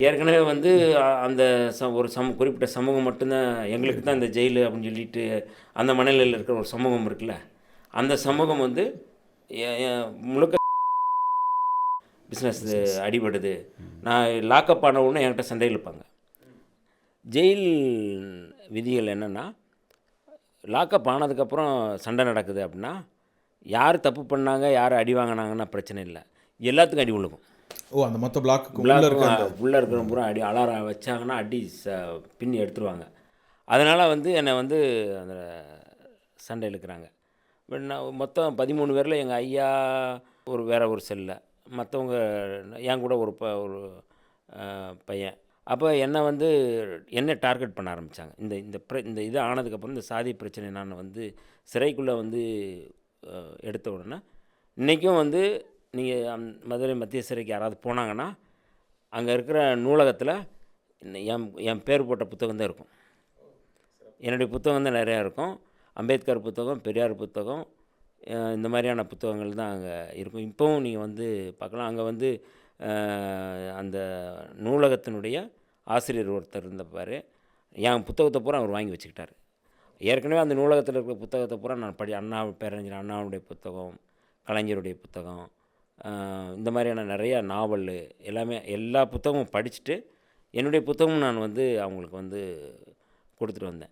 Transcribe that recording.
ஏற்கனவே வந்து அந்த ஒரு குறிப்பிட்ட சமூகம் மட்டும்தான் எங்களுக்கு தான் இந்த ஜெயிலு அப்படின்னு சொல்லிட்டு அந்த மனநிலையில் இருக்கிற ஒரு சமூகம் இருக்குல்ல, அந்த சமூகம் வந்து முழுக்க பிஸ்னஸ் அடிபடுது. நான் லாக்அப் ஆன உடனே என்கிட்ட சண்டையில் இருப்பாங்க. ஜெயில் விதிகள் என்னென்னா, லாக்அப் ஆனதுக்கப்புறம் சண்டை நடக்குது அப்படின்னா, யார் தப்பு பண்ணாங்க, யார் அடி வாங்கினாங்கன்னா பிரச்சனை இல்லை, எல்லாத்துக்கும் அடி விழுகும். அந்த மொத்த பிளாக்கு உள்ளே இருக்கிற பூரா அடி அலாரம் வச்சாங்கன்னா அடி பின்னி எடுத்துருவாங்க. அதனால் வந்து என்னை வந்து அந்த சண்டை இழுக்கிறாங்க. நான் மொத்தம் 13 பேரில் எங்கள் ஐயா வேறு ஒரு செல்லில், மற்றவங்க என் கூட ஒரு பையன். அப்போ என்னை வந்து என்ன டார்கெட் பண்ண ஆரம்பித்தாங்க. இந்த இது ஆனதுக்கப்புறம் இந்த சாதி பிரச்சனை நான் வந்து சிறைக்குள்ளே வந்து எடுத்த உடனே, இன்றைக்கும் வந்து நீங்கள் மதுரை மத்திய சிறைக்கு யாராவது போனாங்கன்னா, அங்கே இருக்கிற நூலகத்தில் என் பேர் போட்ட புத்தகம் தான் இருக்கும். என்னுடைய புத்தகம் தான் நிறையா இருக்கும். அம்பேத்கர் புத்தகம், பெரியார் புத்தகம், இந்த மாதிரியான புத்தகங்கள் தான் அங்கே இருக்கும். இப்போவும் நீங்கள் வந்து பார்க்கலாம். அங்கே வந்து அந்த நூலகத்தினுடைய ஆசிரியர் ஒருத்தர் இருந்தப்பார், என் புத்தகத்தை பூரா அவர் வாங்கி வச்சுக்கிட்டார். ஏற்கனவே அந்த நூலகத்தில் இருக்கிற புத்தகத்தை பூரா நான் அண்ணா பேரறிஞர் அண்ணாவுடைய புத்தகம், கலைஞருடைய புத்தகம், இந்த மாதிரியான நிறையா நாவல் எல்லாமே எல்லா புத்தகமும் படிச்சுட்டு என்னுடைய புத்தகமும் நான் வந்து அவங்களுக்கு வந்து கொடுத்துட்டு வந்தேன்.